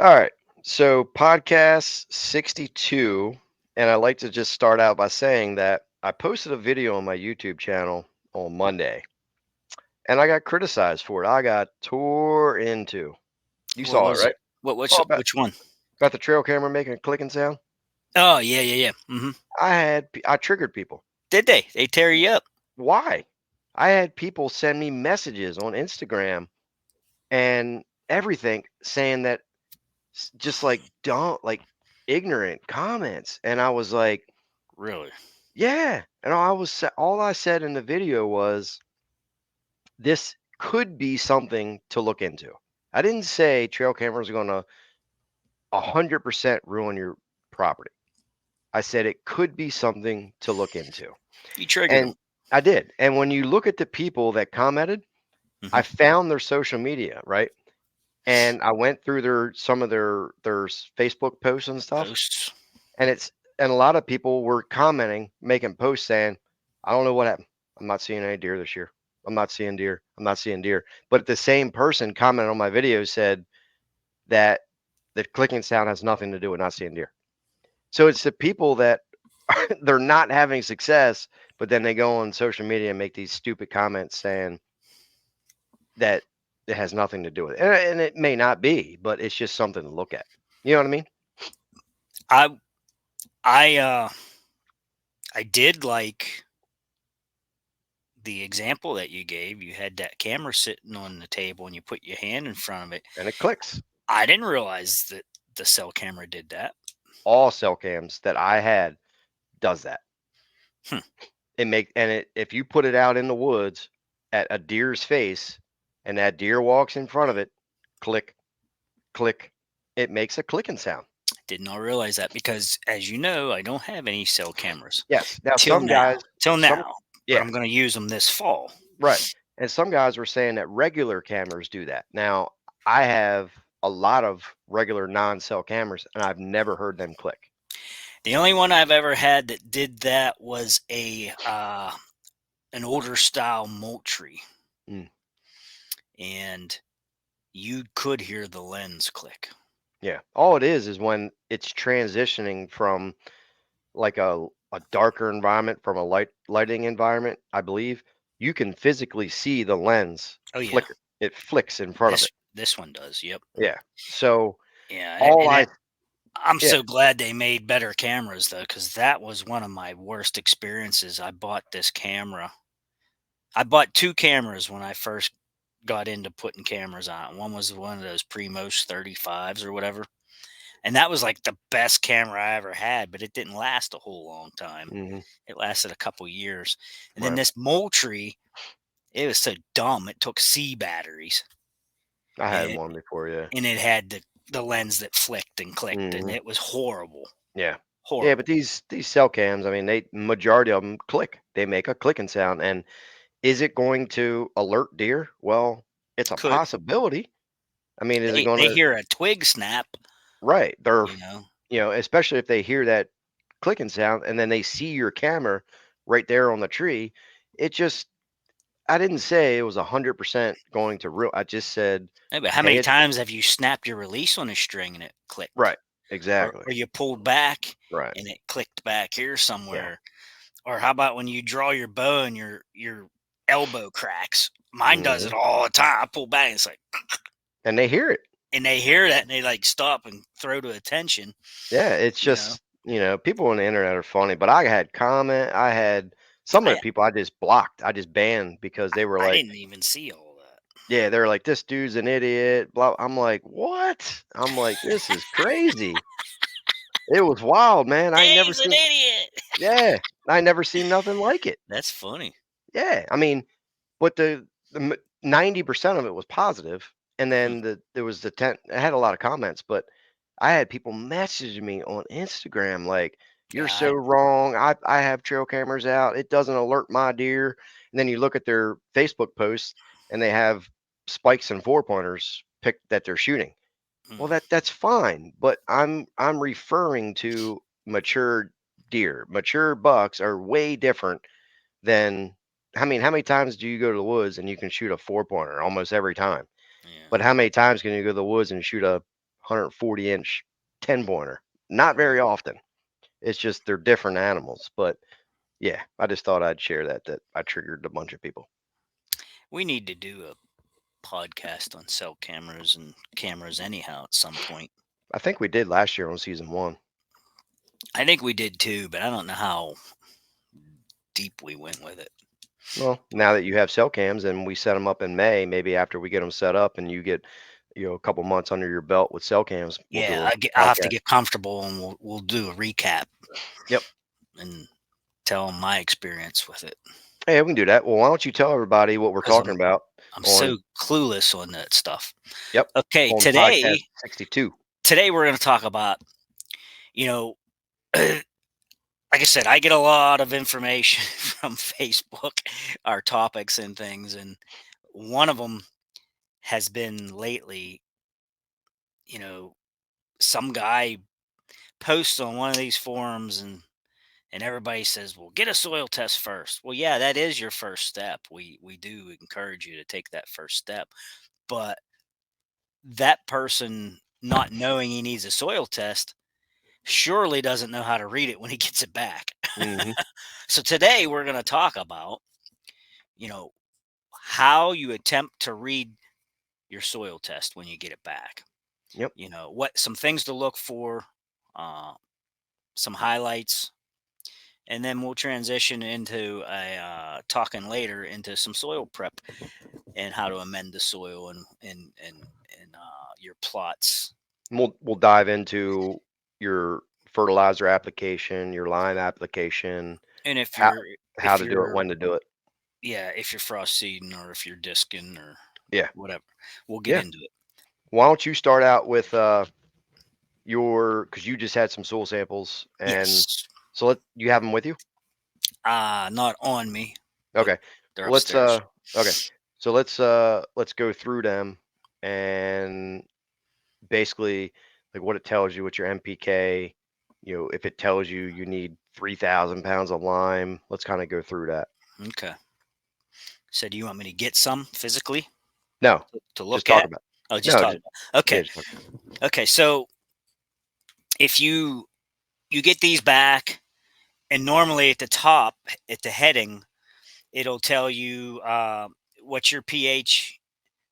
All right. So, podcast 62. And I like to just start out by saying that I posted a video on my YouTube channel on Monday and I got criticized for it. I got tore into. You What saw it, was it? right? What's Oh, about, which one? about the trail camera making a clicking sound. Oh, yeah, yeah, yeah. I triggered people. Did they? They tear you up. Why? I had people send me messages on Instagram and everything saying that just like don't like ignorant comments. And I was like, Really? yeah, and all I said in the video was this could be something to look into. I didn't say trail cameras are going to 100% ruin your property. I said it could be something to look into. You triggered them. And I did. And when you look at the people that commented, I Mm-hmm. found their social media, right? And I went through some of their Facebook posts and stuff, Posts. and a lot of people were commenting, making posts saying, "I don't know what happened. I'm not seeing any deer this year. I'm not seeing deer. I'm not seeing deer." But the same person commented on my video said that the clicking sound has nothing to do with not seeing deer. So it's the people that they're not having success, but then they go on social media and make these stupid comments saying that it has nothing to do with it. And it may not be, but it's just something to look at. You know what I mean? I I I did like the example that you gave. You had that camera sitting on the table and you put your hand in front of it. And it clicks. I didn't realize that the cell camera did that. All cell cams that I had does that. Hmm. If you put it out in the woods at a deer's face and that deer walks in front of it, click, click, it makes a clicking sound. Did not realize that because, as you know, I don't have any cell cameras Yes. Now till some now. guys, Till some now, but yeah, I'm going to use them this fall. right. And some guys were saying that regular cameras do that. Now I have a lot of regular non-cell cameras and I've never heard them click. The only one I've ever had that did that was an older style Moultrie, Mm, and you could hear the lens click. yeah. All it is when it's transitioning from like a darker environment from a lighting environment, I believe, you can physically see the lens Oh yeah, flicker. It flicks in front of it. this one does. Yep. Yeah. So Yeah, all I I'm yeah. so glad they made better cameras though, because that was one of my worst experiences. I bought this camera. I bought two cameras when I first got into putting cameras on. One was one of those Primos 35s or whatever. And that was like the best camera I ever had, but it didn't last a whole long time. Mhm, It lasted a couple years. And then right. this Moultrie, it was so dumb. It took C batteries I and had one before, yeah. it had the lens that flicked and clicked and Mhm, it was horrible. yeah. Yeah, but Horrible. these cell cams, I mean, they majority of them click. They make a clicking sound, and is it going to alert deer? Well, it's a Could possibility. I mean, is it they gonna hear a twig snap, right, they're you know. especially if they hear that clicking sound and then they see your camera right there on the tree, it just I didn't say it was 100% going to real. I just said, Hey, but how pay many it times have you snapped your release on a string and it clicked? right. Exactly. Or you pulled back Right. and it clicked back here Yeah. somewhere. Or how about when you draw your bow and your elbow cracks? Mine does Mhm. it all the time. I pull back and it's like, And they hear it. and they hear that and they like stop and throw to attention, Yeah, it's you know. just, people on the internet are funny, but I had some of I the people I just blocked. I just banned because they were I like, didn't even see all that. yeah, they're like, this dude's an idiot. Blah. I'm like, what? I'm like, this is crazy. It was wild, man. I ain't never Dave's an seen, idiot. yeah, I never seen nothing like it. That's funny. Yeah, I mean, but the 90% of it was positive, and Hmm. then there was the 10. I had a lot of comments, but I had people message me on Instagram like, "You're Yeah, so wrong. I have trail cameras out. It doesn't alert my deer." And then you look at their Facebook posts, and they have spikes and four pointers picked that they're shooting. Well, mm, that's fine, but I'm referring to mature deer. Mature bucks are way different than I mean, how many times do you go to the woods and you can shoot a four pointer almost every time? yeah. But how many times can you go to the woods and shoot a 140-inch 10-pointer. Not very often. It's just they're different animals. But yeah, I just thought I'd share that I triggered a bunch of people. We need to do a podcast on cell cameras and cameras anyhow at some point. I think we did last year on season 1. I think we did too, but I don't know how deep we went with it. Well, now that you have cell cams and we set them up in May, maybe after we get them set up and you get, a couple months under your belt with cell cams, we'll do Yeah, a I'll have to podcast. get comfortable and we'll do a recap Yep. and tell 'em my experience with it Hey, we can do that. Well, why don't you tell everybody what we're because talking about I'm on, so clueless on that stuff. yep, Okay, on podcast 62. today we're going to talk about, you know, like I said, I get a lot of information from Facebook, our topics and things, and one of them has been lately, you know, some guy posts on one of these forums and everybody says, "Well, get a soil test first." Well, yeah, that is your first step. We do encourage you to take that first step, but that person not knowing he needs a soil test surely doesn't know how to read it when he gets it back. Hmm. So today we're going to talk about, you know, how you attempt to read your soil test when you get it back. Yep. You know, what some things to look for, uh, some highlights, and then we'll transition into a talking later into some soil prep and how to amend the soil and your plots. We'll dive into your fertilizer application, your lime application, And how how if to do it, you're when to do it. yeah, if you're frost seeding or if you're disking or Yeah. whatever, we'll get Yeah. into it. Why don't you start out with because you just had some soil samples, and Yes, so you have them with you? not on me, but Okay. they're Let's upstairs. okay. So let's go through them and basically like what it tells you, what your MPK, if it tells you you need 3,000 pounds of lime, let's kind of go through that. Okay. So do you want me to get some physically No, to just look talk at? about Oh, it. just No, talk just about. yeah, Okay. just talk. Okay. So if you get these back, and normally at the top, at the heading, it'll tell you what your pH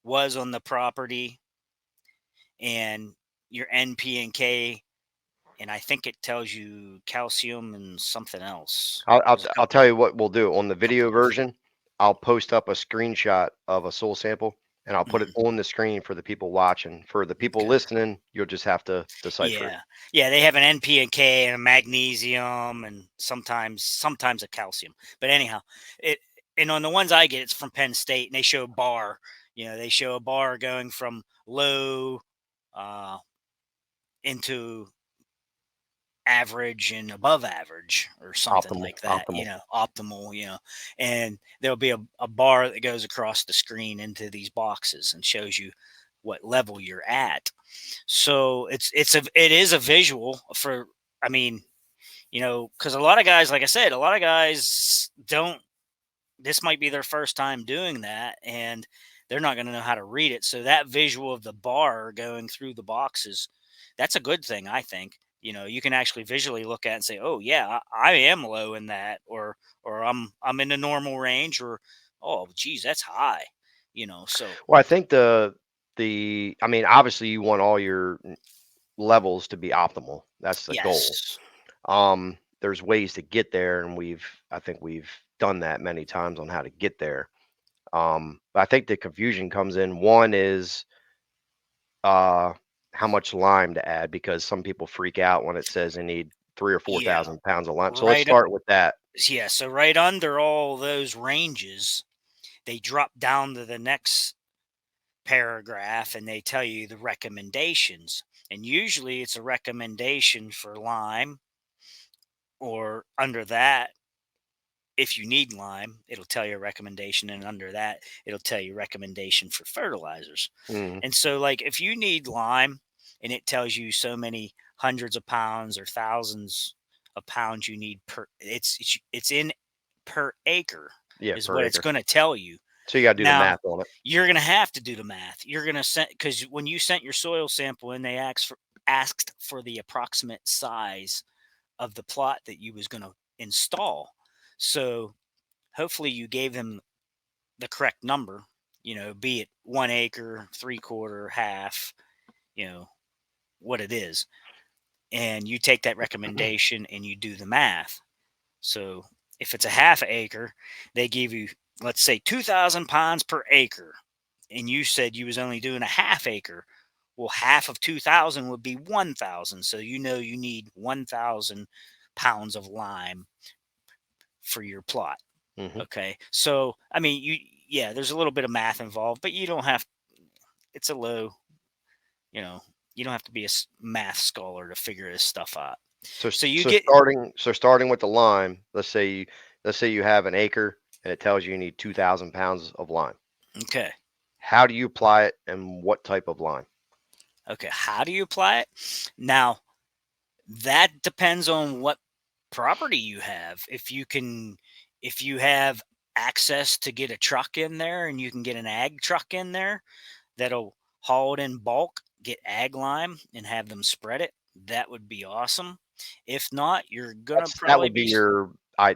was on the property and your NP and K, and I think it tells you calcium and something else. There's a I'll couple. tell you what we'll do on the video Couple of them. version. I'll post up a screenshot of a soil sample and I'll put it Mhm. on the screen for the people watching. For the people Okay. listening, you'll just have to decipher it. Yeah, yeah, they have an NP and K and a magnesium and sometimes a calcium. But anyhow, it and on the ones I get, it's from Penn State, and they show a bar. You know, they show a bar going from low uh, into average and above average or something Optimal, like that, optimal. optimal, and there'll be a bar that goes across the screen into these boxes and shows you what level you're at. So it is a visual for, I mean, because a lot of guys, like I said, a lot of guys don't, this might be their first time doing that, and they're not going to know how to read it. So that visual of the bar going through the boxes, that's a good thing, I think. You can actually visually look at it and say, "Oh yeah, I am low in that," or I'm in the normal range, or "Oh, geez, that's high." So Well, I think I mean, obviously you want all your levels to be optimal. That's the goal. yes, There's ways to get there, and I think we've done that many times on how to get there. But I think the confusion comes in. One is uh, how much lime to add, because some people freak out when it says they need 3 or 4,000 pounds of lime. So let's right, start with that. yeah. So right under all those ranges, they drop down to the next paragraph and they tell you the recommendations. And usually it's a recommendation for lime, or under that, if you need lime, it'll tell you a recommendation. And under that, it'll tell you recommendation for fertilizers. Mhm. And so, like, if you need lime and it tells you so many hundreds of pounds or thousands of pounds you need per, it's in per acre Yeah, is per what it's acre. going to tell you. So you got to do the Now, math on it. you're going to have to do the math. You're going to send, because when you sent your soil sample in, they asked for the approximate size of the plot that you was going to install. So hopefully you gave them the correct number, be it 1 acre, 3/4, half, what it is. And you take that recommendation and you do the math. So if it's a half acre, they give you, let's say, 2,000 pounds per acre. And you said you was only doing a half acre. Well, half of 2,000 would be 1,000. So you need 1,000 pounds of lime for your plot. Mhm. Okay. So, I mean, there's a little bit of math involved, but you don't have, it's a low, you don't have to be a math scholar to figure this stuff out. So So you so get, starting with the lime, let's say you have an acre and it tells you need 2,000 pounds of lime. okay. How do you apply it and what type of lime? Okay. How do you apply it? Now, that depends on what property you have. If you have access to get a truck in there and you can get an ag truck in there that'll haul it in bulk, get ag lime and have them spread it, that would be awesome. If not, you're gonna That probably would be be your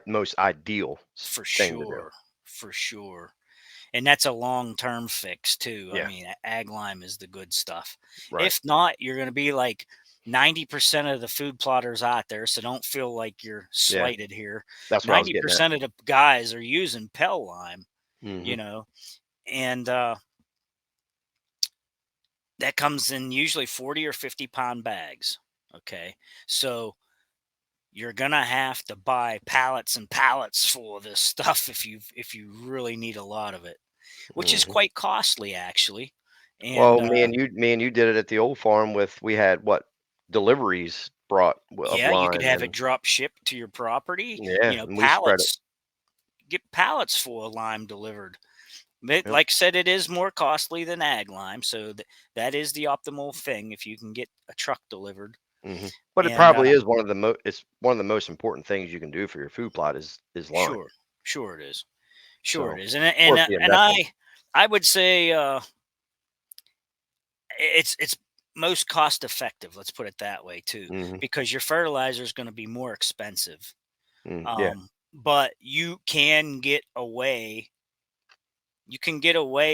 most ideal for thing to do. sure, for sure. And that's a long-term fix too. I Yeah, mean, ag lime is the good stuff. right. If not, you're going to be like 90% of the food plotters out there. So don't feel like you're Yeah, slighted here. that's what I was getting at. 90% of the guys are using Pell lime, Mhm. and that comes in usually 40 or 50-pound bags. Okay. So you're gonna have to buy pallets and pallets full of this stuff if you really need a lot of it, which is Mhm. quite costly actually. And Well, me and you did it at the old farm we had what deliveries brought of yeah, you could lime have it and drop shipped to your property. yeah, and we spread it. Pallets, get pallets full of lime delivered. But Yep. like I said, it is more costly than ag lime, so that is the optimal thing if you can get a truck delivered. But it And probably is it's one of the most important things you can do for your food plot is lime. sure, sure it is, sure So it is, it's worth the and investment. I would say it's most cost effective. Let's put it that way too, Mhm. because your fertilizer is going to be more expensive. Yeah. But you can get away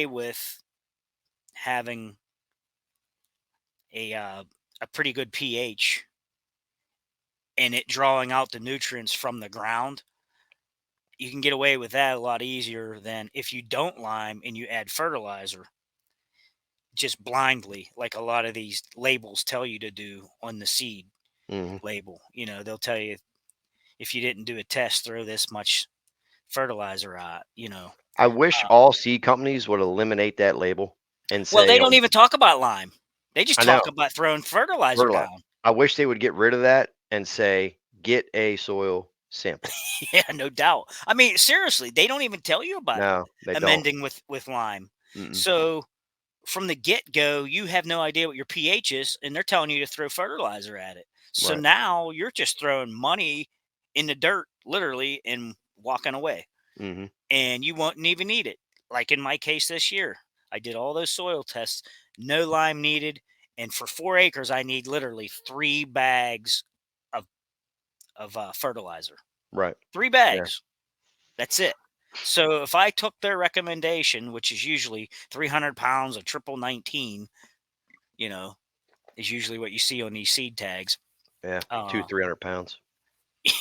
with having a uh, a pretty good pH and it drawing out the nutrients from the ground. You can get away with that a lot easier than if you don't lime and you add fertilizer just blindly, like a lot of these labels tell you to do on the seed Mhm. label. They'll tell you if you didn't do a test, throw this much fertilizer out. I wish Uh, all seed companies would eliminate that label and well, they say, don't "Oh, even talk about lime. They just I know, talk about throwing fertilizer fertilizer." down. I wish they would get rid of that and say, "Get a soil sample." Yeah, no doubt. I mean, seriously, they don't even tell you about No, they don't. amending with lime. Mm-mm. So from the get go, you have no idea what your pH is, and they're telling you to throw fertilizer at it. So Right. now you're just throwing money in the dirt, literally, and walking away, Mhm. and you won't even need it. Like in my case this year, I did all those soil tests, no lime needed, and for 4 acres, I need literally 3 bags of fertilizer. Right. Three Yeah. bags. That's it. So if I took their recommendation, which is usually 300 pounds of triple 19, you know, is usually what you see on these seed tags. Yeah. Uh, 200-300 pounds.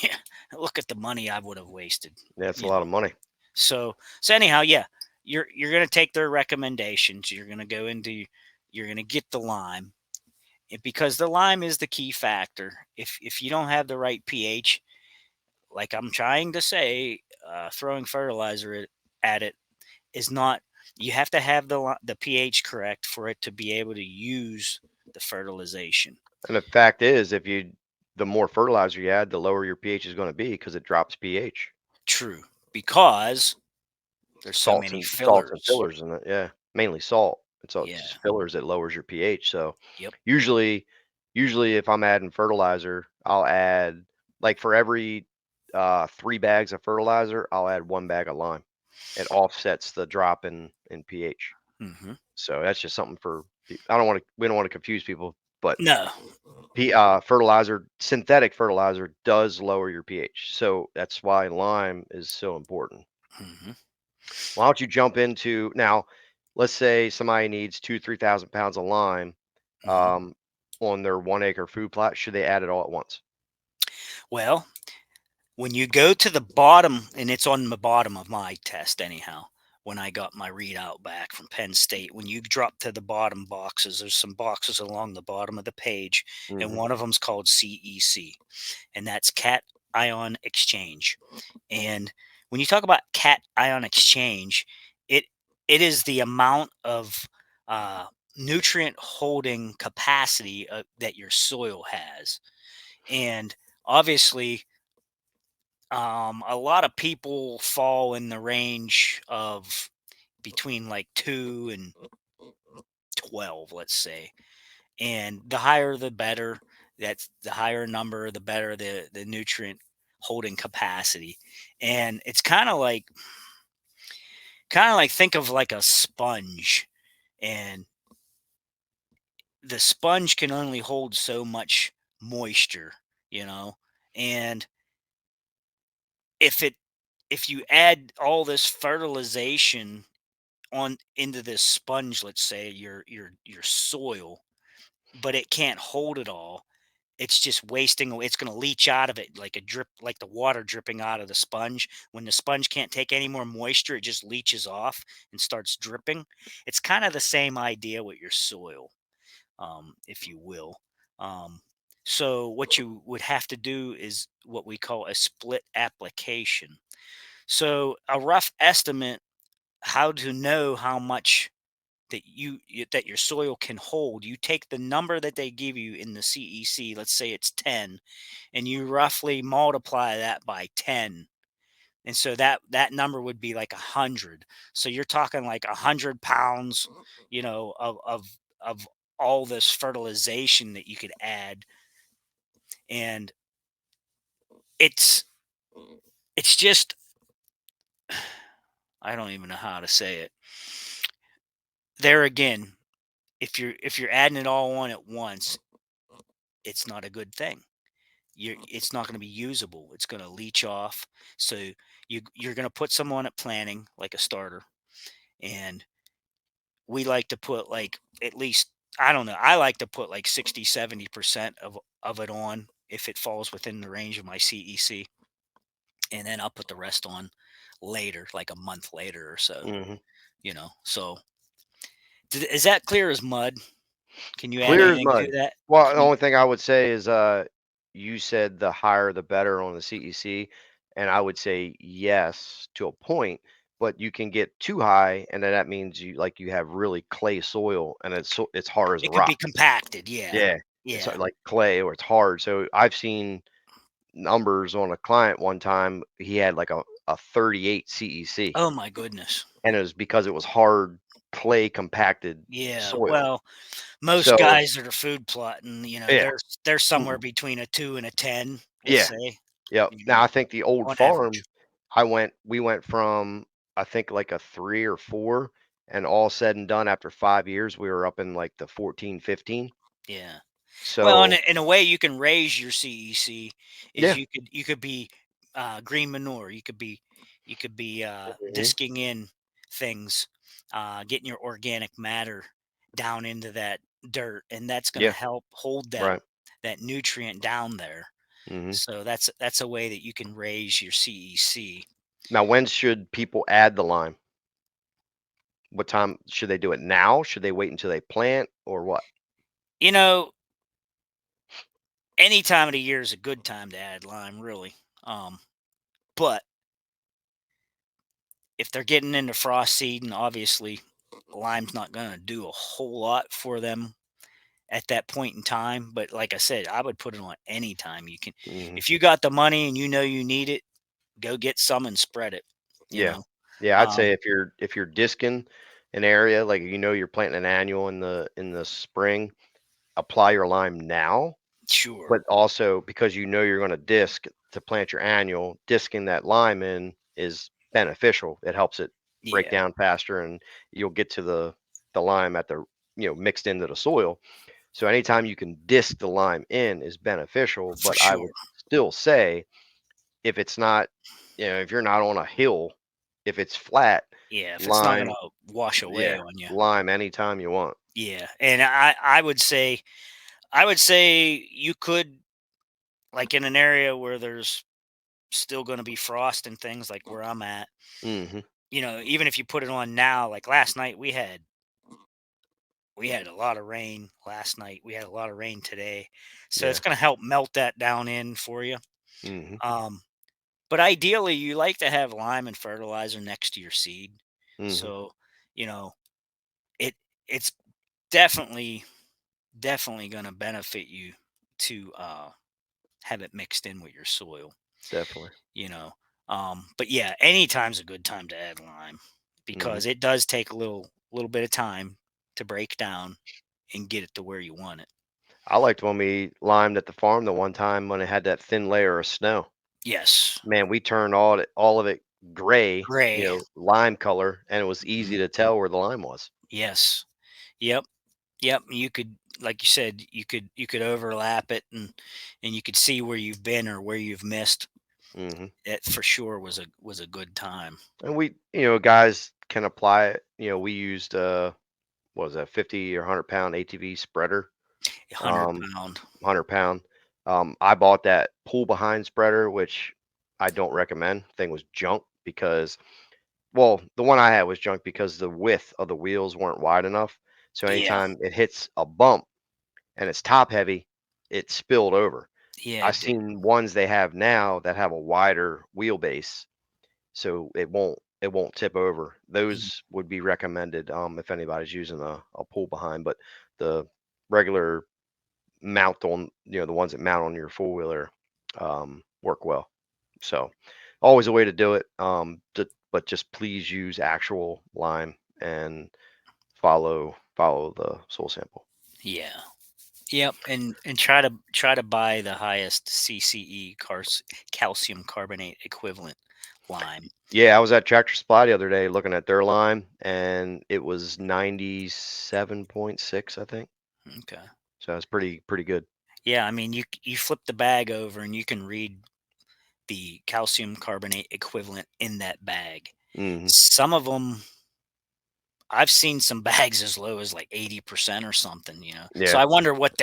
yeah, look at the money I would have wasted. That's a You lot know. of money. So anyhow, yeah, you're gonna take their recommendations. You're gonna get the lime, because the lime is the key factor. If you don't have the right pH, like I'm trying to say, throwing fertilizer at it is not. You have to have the pH correct for it to be able to use the fertilization. And the fact is, the more fertilizer you add, the lower your pH is going to be because it drops pH. True, because there's so many Salts and fillers. fillers in it. Yeah, mainly salt. It's Yeah. just fillers that lowers your pH. So Yep. usually, usually if I'm adding fertilizer, I'll add like for every 3 bags of fertilizer, I'll add 1 bag of lime. it offsets the drop in pH. Hmm. So that's just something for. I don't want to. We don't want to confuse people, but No. fertilizer, synthetic fertilizer, does lower your pH. So that's why lime is so important. Hmm. Why don't you jump into now? Let's say somebody needs 2,000 to 3,000 pounds of lime Hmm. um, on their 1 acre food plot. Should they add it all at once? Well, when you go to the bottom, and it's on the bottom of my test anyhow, when I got my readout back from Penn State, when you drop to the bottom boxes, there's some boxes along the bottom of the page, and Hmm. one of them's called CEC, and that's cation exchange. And when you talk about cation exchange, it it is the amount of uh, nutrient holding capacity that your soil has. And obviously, a lot of people fall in the range of between like 2 and 12, let's say. And the higher the better. That's the higher number, the better the nutrient holding capacity. And it's kind of like think of like a sponge, and the sponge can only hold so much moisture, you know. And if it if you add all this fertilization on into this sponge, let's say your soil, but it can't hold it all, it's just wasting it's going to leach out of it like a drip, like the water dripping out of the sponge. When the sponge can't take any more moisture, it just leaches off and starts dripping. It's kind of the same idea with your soil, if you will. um, so what you would have to do is what we call a split application. So a rough estimate, how to know how much that your soil can hold. You take the number that they give you in the CEC, let's say it's 10, and you roughly multiply that by 10. And so that number would be like 100. So you're talking like 100 pounds, of all this fertilization that you could add. And it's it's just, I don't even know how to say it. There again, if you're adding it all on at once, it's not a good thing. It's not going to be usable. It's going to leach off. So you're going to put some on at planting, like a starter. And we like to put like at least, I don't know, I like to put like 60-70% of it on if it falls within the range of my CEC, and then I'll put the rest on later, like a month later or so. Hmm. So is that clear as mud? Can you add Clear as anything to mud. that? Well, the Can you? only thing I would say is, you said the higher the better on the CEC, and I would say yes to a point, but you can get too high, and then that means you have really clay soil, and it's hard as a It could be rock. compacted, yeah. Yeah, it's Yeah. like clay or it's hard. So I've seen numbers on a client one time. He had like a 38 CEC, Oh my goodness. and it was because it was hard clay compacted Yeah, soil. well, most So guys that are food plotting, yeah. they're somewhere Mhm. between a 2 and a 10, let's Yeah. say, Yep. you Now know, I think the old on average. farm, we went from I think like a 3 or 4, and all said and done after 5 years, we were up in like the 14, 15. Yeah. Well, in So, a way you can raise your CEC is yeah. you could be, green manure, you could be, Mhm. disking in things, getting your organic matter down into that dirt, and that's gonna Yeah, help hold right. that nutrient down there. Mhm. So that's a way that you can raise your CEC. Now when should people add the lime? What time should they do it now? Should they wait until they plant or what? You know, any time of the year is a good time to add lime, really. But if they're getting into frost seeding, obviously lime's not going to do a whole lot for them at that point in time. But like I said, I would put it on any time you can. Mhm. If you got the money and you know you need it, go get some and spread it. You Yeah. know, Yeah, I'd say um, if you're disking an area, like you're planting an annual in the spring, apply your lime now. sure. But also because you're gonna disc to plant your annual, disking that lime in is beneficial. It helps it break Yeah. down faster, and you'll get to the lime at the mixed into the soil. So anytime you can disc the lime in is beneficial. For But I sure. would still say if it's not, if you're not on a hill, if it's flat, Yeah, if it's not gonna lime, wash yeah, away on you. lime anytime you want. Yeah, and I would say you could, like, in an area where there's still gonna be frost and things like where I'm at, Hmm. even if you put it on now, like last night we had a lot of rain last night. We had a lot of rain today. So it's Yeah. gonna help melt that down in for you. Hmm. Um, but ideally you like to have lime and fertilizer next to your seed. Hmm. So, you know, it it's definitely definitely gonna benefit you to have it mixed in with your soil, Definitely. you know. But yeah, anytime's a good time to add lime Hmm. because it does take a little bit of time to break down and get it to where you want it. I liked when we limed at the farm the one time when it had that thin layer of snow. Yes. Man, we turned all of it gray, Gray. lime color, and it was easy Mhm. to tell where the lime was. Yes. Yep. Yep. You could, like you said, you could overlap it and you could see where you've been or where you've missed. Hmm. It for sure was a good time. And we, guys can apply it. We used what was that, 50 or 100 pound ATV spreader, 100 um, pound. 100 pound. I bought that pull behind spreader, which I don't recommend. Thing was junk because, well, the one I had was junk because the width of the wheels weren't wide enough. So Yeah. anytime it hits a bump and it's top heavy, it spilled over. Yeah. I've It did. seen ones they have now that have a wider wheelbase, so it won't tip over. Mhm. Those would be recommended if anybody's using a pull behind, but the regular mount on, the ones that mount on your four wheeler work well. So always a way to do it. But just please use actual lime and follow the soil sample. Yeah. Yep. And try to buy the highest CCE calcium carbonate equivalent lime. Yeah, I was at Tractor Supply the other day looking at their lime, and it was 97.6, I think. Okay. So it's pretty good. Yeah, I mean, you flip the bag over and you can read the calcium carbonate equivalent in that bag. Hmm. Some of them, I've seen some bags as low as like 80% or something, So Yeah. I wonder what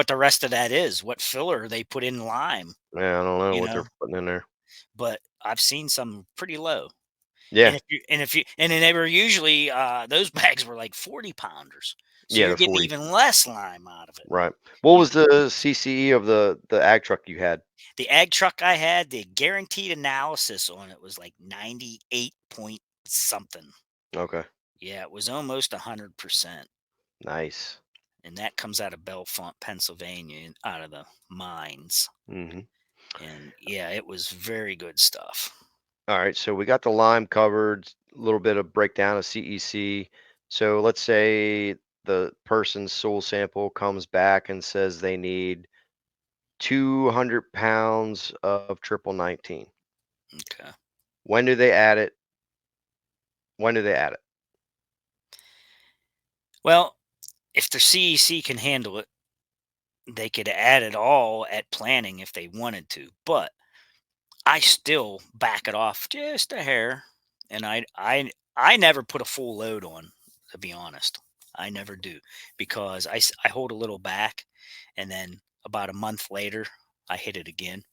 the rest of that is, what filler they put in lime, Yeah, I don't know you what know. they're putting in there. But I've seen some pretty low. And Yeah. then they were usually those bags were like 40 pounders. So Yeah, you're the getting 40. even less lime out of it. Right. What You was know. the CCE of the ag truck you had? The ag truck I had, the guaranteed analysis on it was like 98 point something. Okay. Yeah, it was almost 100%. Nice. And that comes out of Bellefonte, Pennsylvania, out of the mines. Hmm. And yeah, it was very good stuff. All right. So we got the lime covered, a little bit of breakdown of CEC. So let's say the person's soil sample comes back and says they need 200 pounds of triple 19. Okay. When do they add it? When do they add it? Well, if the CEC can handle it, they could add it all at planning if they wanted to. But I still back it off just a hair, and I never put a full load on, to be honest. I never do because I hold a little back, and then about a month later I hit it again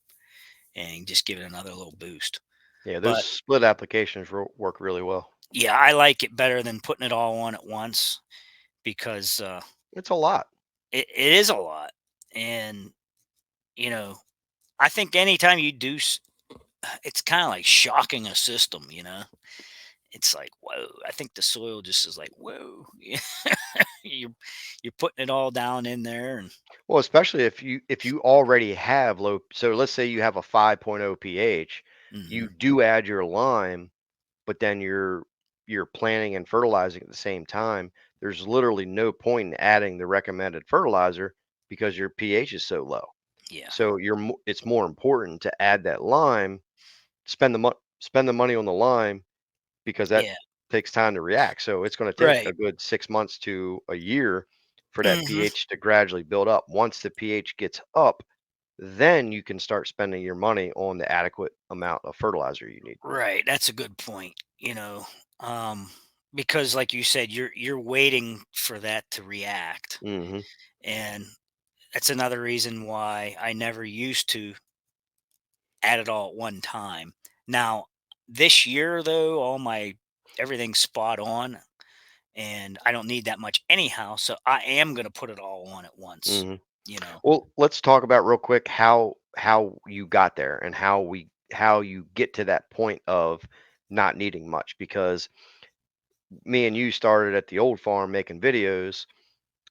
and just give it another little boost. Yeah, those But split applications work really well. yeah, I like it better than putting it all on at once because It's a lot. it is a lot, and you know I think anytime you do, it's kind of like shocking a system. It's like, whoa, I think the soil just is like, whoa. Yeah. you're you're putting it all down in there and Well, especially if you already have low, so let's say you have a 5.0 pH, you mhm, do add your lime, but then you're planting and fertilizing at the same time. There's literally no point in adding the recommended fertilizer because your pH is so low. yeah, So it's more important to add that lime, spend the money, spend the money on the lime because that Yeah. takes time to react. So it's going to take a Right. good 6 months to a year for that Hmm. pH to gradually build up. Once the pH gets up, then you can start spending your money on the adequate amount of fertilizer you need. Right. That's a good point. Um, because like you said, you're waiting for that to react. Hmm. And that's another reason why I never used to add it all at one time. Now, this year though, all my everything's spot on and I don't need that much anyhow, so I am going to put it all on at once, Hmm. you know. Well, let's talk about real quick how you got there and how you get to that point of not needing much, because me and you started at the old farm making videos,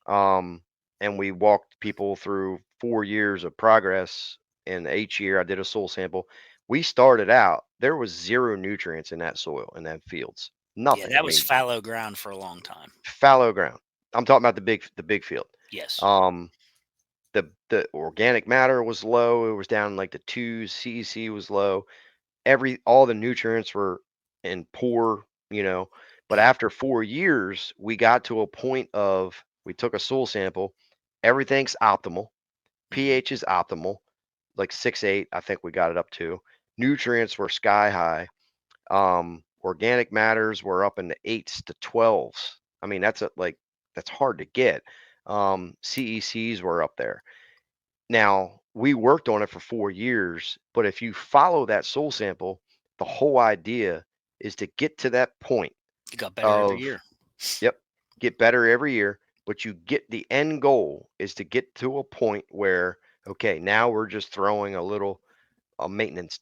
um, and we walked people through 4 years of progress. And each year I did a soil sample. We started out, there was zero nutrients in that soil, in that fields, Yeah, nothing. I that was mean, fallow ground for a long time. fallow ground. I'm talking about the big field. Yes. um the organic matter was low. It was down like the twos. CEC was low. All the nutrients were in poor. But Yeah. after 4 years, we got to a point of, we took a soil sample. Everything's optimal. Hmm. pH is optimal, like 6.8. I think we got it up to. Nutrients were sky high. Organic matters were up in the 8s to 12s. I mean, that's hard to get. CECs were up there. Now, we worked on it for 4 years, but if you follow that soul sample, the whole idea is to get to that point It got better every of, year. yep, get better every year. But the end goal is to get to a point where, okay, now we're just throwing a maintenance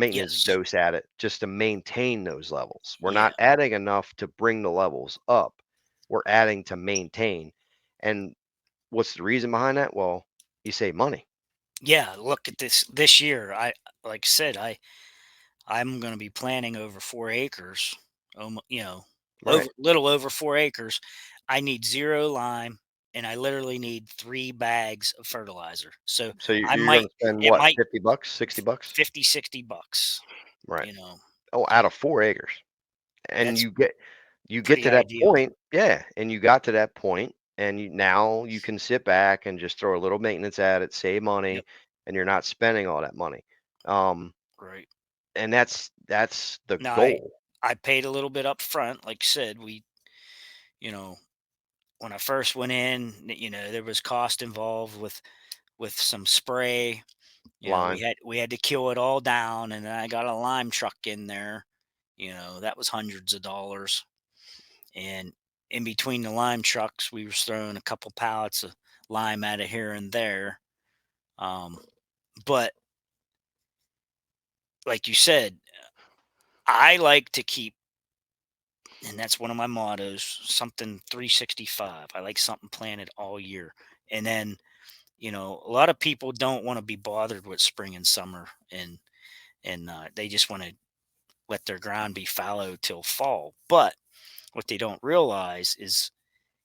Yes. dose at it just to maintain those levels. We're Yeah. not adding enough to bring the levels up. We're adding to maintain. And what's the reason behind that? Well, you save money. Yeah, look at this year. I like I said, I'm going to be planting over 4 acres. Right. Over little over 4 acres. I need 0 lime and I literally need 3 bags of fertilizer. So So I you're might gonna spend it what, might $50, $60? 50, $60, Right. you know. Oh, out of 4 acres. And That's you get pretty to that ideal. point, yeah, and you got to that point, and now you can sit back and just throw a little maintenance at it, save Yep, money, and you're not spending all that money. Um, right. and that's the Now goal. I paid a little bit up front, like I said, you know, when I first went in, there was cost involved with some spray. We Lime. had to kill it all down, and then I got a lime truck in there. That was hundreds of dollars. And in between the lime trucks, we was throwing a couple pallets of lime out of here and there. Um, but like you said, I like to keep, and that's one of my mottos, something 365. I like something planted all year. And then, a lot of people don't want to be bothered with spring and summer, and they just want to let their ground be fallow till fall. But what they don't realize is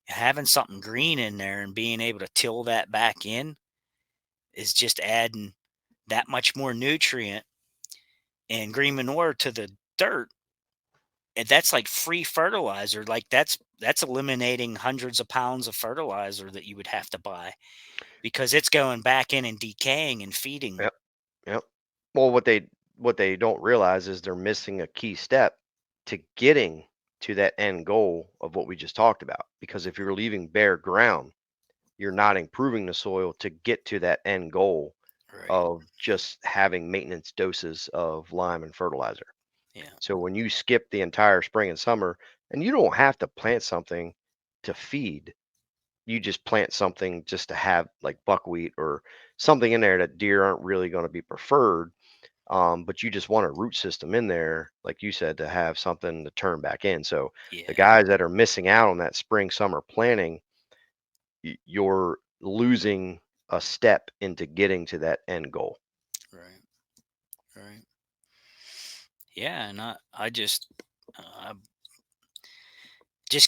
having something green in there and being able to till that back in is just adding that much more nutrient and green manure to the dirt. And that's like free fertilizer. Like that's eliminating hundreds of pounds of fertilizer that you would have to buy because it's going back in and decaying and feeding. Yep, yep. Well, what they don't realize is they're missing a key step to getting to that end goal of what we just talked about. Because if you're leaving bare ground, you're not improving the soil to get to that end goal Right. of just having maintenance doses of lime and fertilizer. Yeah. So when you skip the entire spring and summer, and you don't have to plant something to feed, you just plant something just to have like buckwheat or something in there that deer aren't really going to be preferred. But you just want a root system in there, like you said, to have something to turn back in. So the Yeah. guys that are missing out on that spring summer planting, you're losing a step into getting to that end goal. Right. Right. Yeah. And I I just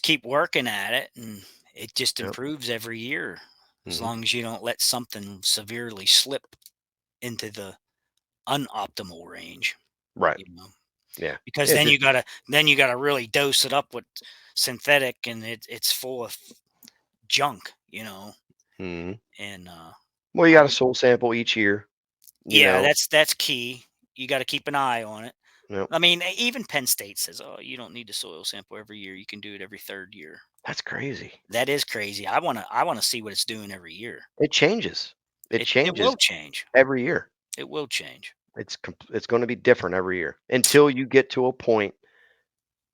keep working at it and it just Yep. improves every year as Hmm. long as you don't let something severely slip into the unoptimal range, Right. you know. Yeah. because Yeah. then Just you gotta really dose it up with synthetic, and it's full of junk, mhm. and Well, you I got to soul sample each year. You yeah, know. that's key. You got to keep an eye on it. Yep. I mean, even Penn State says, "Oh, you don't need to soil sample every year. You can do it every third year." That's crazy. That is crazy. I wanna see what it's doing every year. It changes. It It will changes change. every year. It will change. It's going to be different every year until you get to a point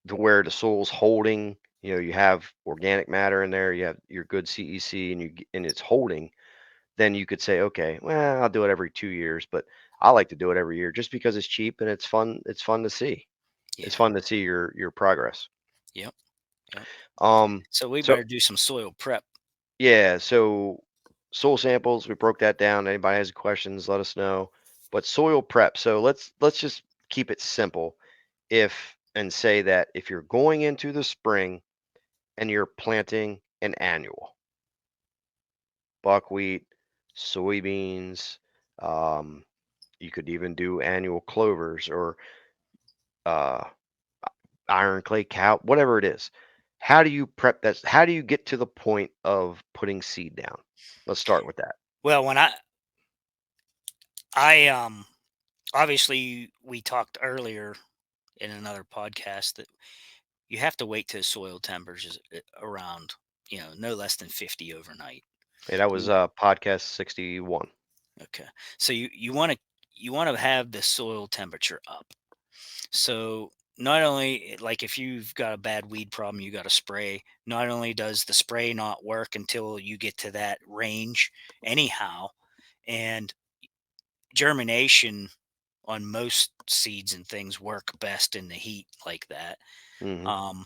to where the soil's holding. You have organic matter in there. You have your good CEC, and it's holding. Then you could say, okay, well, I'll do it every 2 years, but I like to do it every year just because it's cheap and it's fun. It's fun to see. It's Yeah. fun to see your progress. Yep. Yep. Um, So we so better do some soil prep. yeah, so soil samples, we broke that down. Anybody has questions, let us know. But soil prep. So let's just keep it simple. If and say that if you're going into the spring and you're planting an annual buckwheat, soybeans, um, you could even do annual clovers or uh, iron clay cow, whatever it is. How do you prep that? How do you get to the point of putting seed down? Let's start with that. Well, when I obviously we talked earlier in another podcast that you have to wait till soil temperatures around, no less than 50 overnight. Hey, that was You podcast 61. Okay. So you want to have the soil temperature up. So not only like if you've got a bad weed problem, you got to spray. Not only does the spray not work until you get to that range anyhow, and germination on most seeds and things work best in the heat like that. Hmm. Um,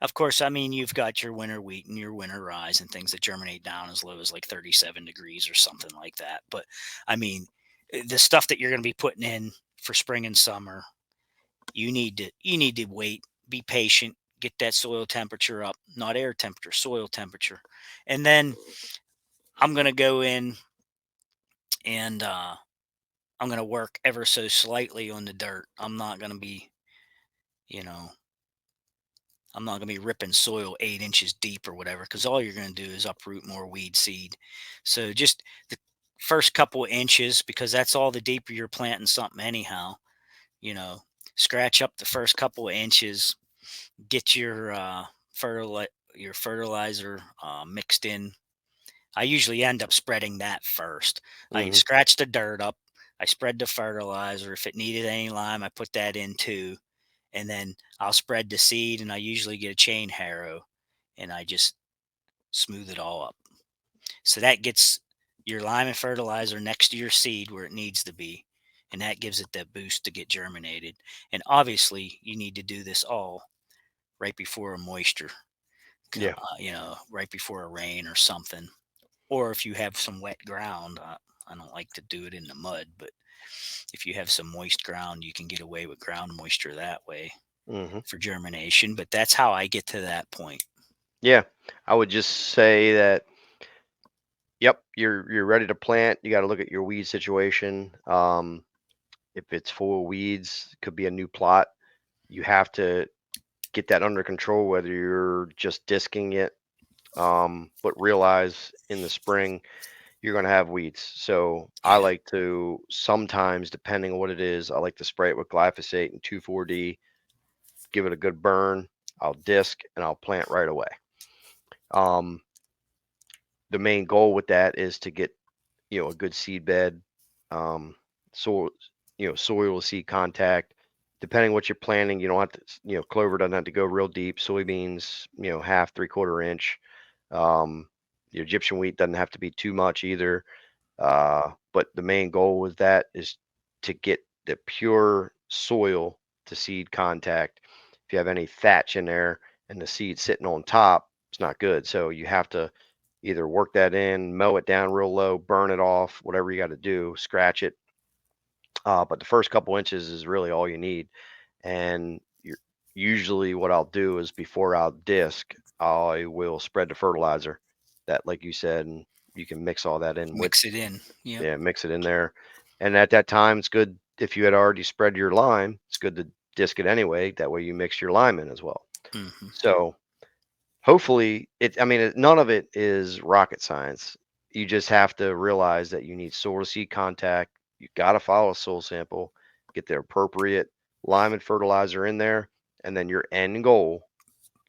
of course, I mean you've got your winter wheat and your winter rye and things that germinate down as low as like 37 degrees or something like that. But I mean, the stuff that you're going to be putting in for spring and summer, you need to wait, be patient, get that soil temperature up, not air temperature, soil temperature, and then I'm going to go in and I'm going to work ever so slightly on the dirt. You know, I'm not going to be ripping soil 8 inches deep or whatever, because all you're going to do is uproot more weed seed. So just the first couple of inches, because that's all the deeper you're planting something anyhow. You know, scratch up the first couple of inches, get your fertilizer mixed in. I usually end up spreading that first. I Hmm. scratch the dirt up. I spread the fertilizer. If it needed any lime, I put that in too. And then I'll spread the seed, and I usually get a chain harrow, and I just smooth it all up. So that gets your lime and fertilizer next to your seed where it needs to be. And that gives it that boost to get germinated. And obviously, you need to do this all right before a moisture, Yeah. right before a rain or something. Or if you have some wet ground, I don't like to do it in the mud, but if you have some moist ground, you can get away with ground moisture that way Hmm. for germination. But that's how I get to that point. Yeah. I would just say that, yep, you're ready to plant. You got to look at your weed situation. If it's full of weeds, it could be a new plot. You have to get that under control, whether you're just disking it, but realize in the spring you're going to have weeds. So I Yeah, like to sometimes, depending on what it is, I like to spray it with glyphosate and 2,4-D, give it a good burn. I'll disc and I'll plant right away. Um, the main goal with that is to get a good seed bed, um, soil soil to seed contact. Depending what you're planting, you don't have to clover doesn't have to go real deep. Soybeans, half 3/4 inch. Your Egyptian wheat doesn't have to be too much either. But the main goal with that is to get the pure soil to seed contact. If you have any thatch in there and the seed sitting on top, it's not good. So you have to either work that in, mow it down real low, burn it off, whatever you got to do, scratch it. But the first couple inches is really all you need. And usually what I'll do is before I'll disc, I will spread the fertilizer that, like you said, and you can mix all that in with, mix it in. Yep. yeah, mix it in there. And at that time, it's good if you had already spread your lime, it's good to disc it anyway. That way you mix your lime in as well. Hmm. So hopefully I mean, none of it is rocket science. You just have to realize that you need soil to seed contact. You got to follow a soil sample, get the appropriate lime and fertilizer in there, and then your end goal,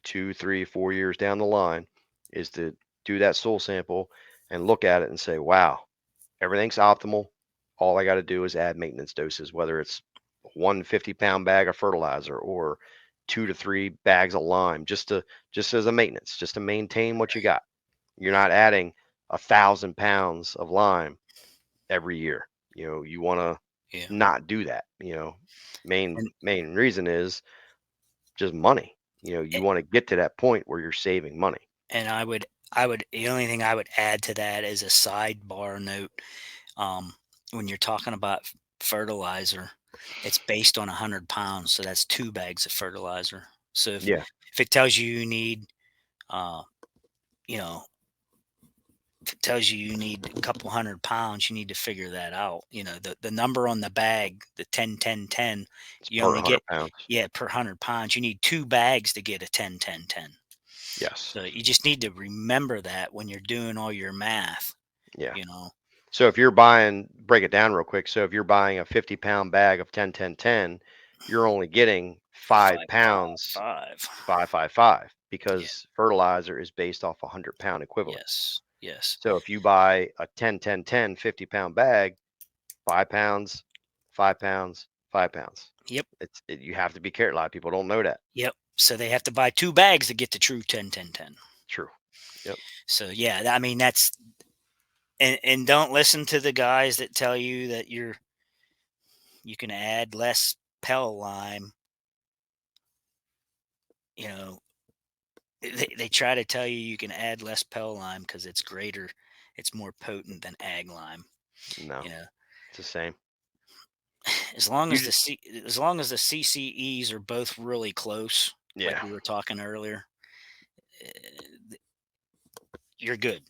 2, 3, 4 years down the line, is to do that soil sample and look at it and say, wow, everything's optimal. All I got to do is add maintenance doses, whether it's 150-pound bag of fertilizer or 2 to 3 bags of lime, just as a maintenance, just to maintain what you got. You're not adding 1,000 pounds of lime every year. You want to Yeah. not do that. And, Main reason is just money. You want to get to that point where you're saving money. and the only thing I would add to that is a sidebar note. Um, when you're talking about fertilizer, it's based on 100 pounds, so that's 2 bags of fertilizer. So Yeah, if it tells you you need, uh, you know, if it tells you you need a couple 100 pounds, you need to figure that out. The number on the bag, the 10 10 10, it's you per only 100 get, pounds. yeah, per 100 pounds. You need 2 bags to get a 10 10 10. Yes. So you just need to remember that when you're doing all your math, Yeah. you know. So if you're buying, break it down real quick. So if you're buying a 50-pound bag of 10 10 10, you're only getting 5 pounds, 555. 555, Yeah. because fertilizer is based off a 100-pound equivalent. Yes. Yes. So if you buy a 10 10 10 50-pound bag, 5 pounds, 5 pounds, 5 pounds. Yep. You have to be careful. A lot of people don't know that. Yep. So they have to buy 2 bags to get the true 10 10 10. True. Yep. So yeah, I mean that's, and don't listen to the guys that tell you that you can add less Pell lime. You know, they try to tell you can add less Pell lime because it's greater, it's more potent than ag lime. No, You know, it's the same. as long You as just, as long as the CCEs are both really close, like yeah. we were talking earlier, eh, you're good.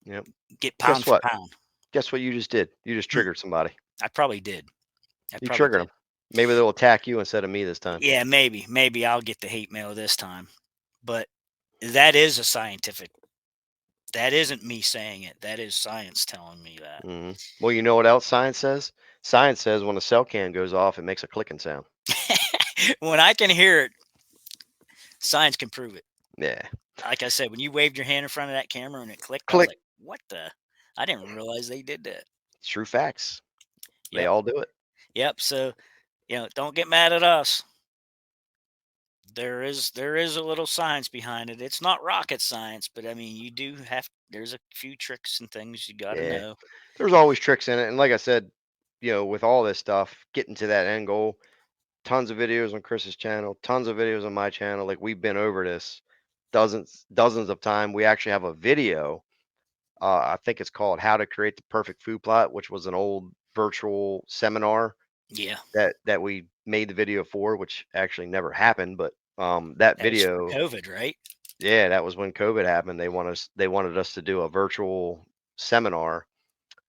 Yep. Get pound Guess for what? pound. Guess what you just did? You just Hmm, triggered somebody. I probably did. I You probably triggered did. them. Maybe they'll attack you instead of me this time. Yeah, maybe I'll get the hate mail this time. But that is a scientific. That isn't me saying it. That is science telling me that. Well, you know what else science says? Science says when a cell can goes off, it makes a clicking sound. When I can hear it, science can prove it. Yeah. Like I said, when you waved your hand in front of that camera and it clicked, I was Click. like, "What the? I didn't realize they did that." True facts. They Yep, all do it. yep. So don't get mad at us. There is a little science behind it. It's not rocket science, but I mean, you do have. There's a few tricks and things you got to Yeah. know. There's always tricks in it. And like I said, with all this stuff, getting to that end goal, tons of videos on Chris's channel, tons of videos on my channel. Like, we've been over this dozens of time. We actually have a video. I think it's called "How to Create the Perfect Food Plot," which was an old virtual seminar Yeah, that we made the video for, which actually never happened. But that that was for video, COVID, right? yeah, that was when COVID happened. They wanted us to do a virtual seminar.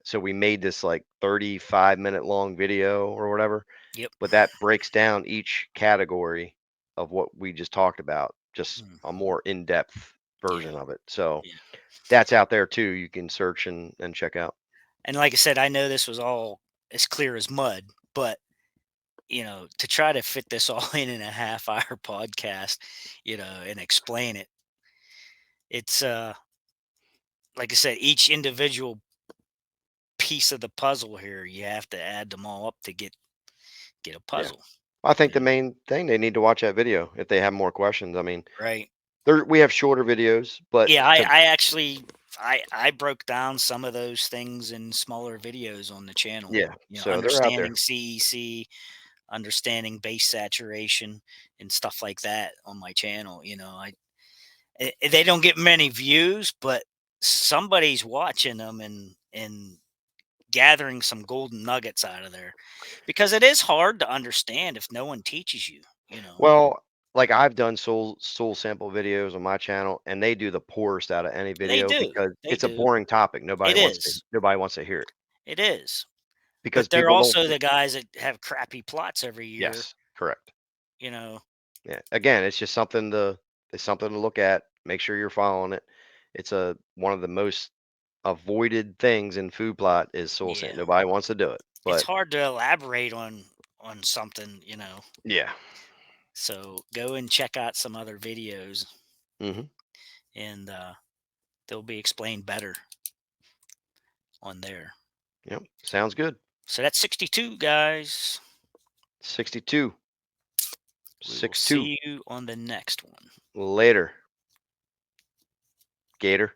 So we made this like 35-minute long video or whatever, Yep. but that breaks down each category of what we just talked about, just Mm, a more in-depth yeah, version of it. So yeah. that's out there too. You can search and check out. And like I said, I know this was all as clear as mud, but to try to fit this all in a half-hour podcast, and explain it, it's like I said, each individual piece of the puzzle here, you have to add them all up to get a Yeah. puzzle. I think You the know, main thing, they need to watch that video if they have more questions. I mean, right? we have shorter videos, but Yeah, I actually I broke down some of those things in smaller videos on the channel. yeah, so they're out there. Understanding CEC, understanding base saturation, and stuff like that on my channel. They don't get many views, but somebody's watching them and gathering some golden nuggets out of there, because it is hard to understand if no one teaches you. Well, like, I've done soul sample videos on my channel, and they do the poorest out of any They video do, because they it's a do. boring topic. It is, Nobody wants to hear it it is. because But they're people don't. also the guys that have crappy plots every year, Yes, correct. you know. Yeah. Again, it's something to look at. Make sure you're following it. It's one of the most avoided things in food plot is soil sand. Yeah, Nobody wants to do it, it's but hard to elaborate on something, yeah. so go and check out some other videos, Hmm. and they'll be explained better on there. Yep. Sounds good. So that's 62, guys. 62. We will 6-2. see you on the next one. Later. Gator.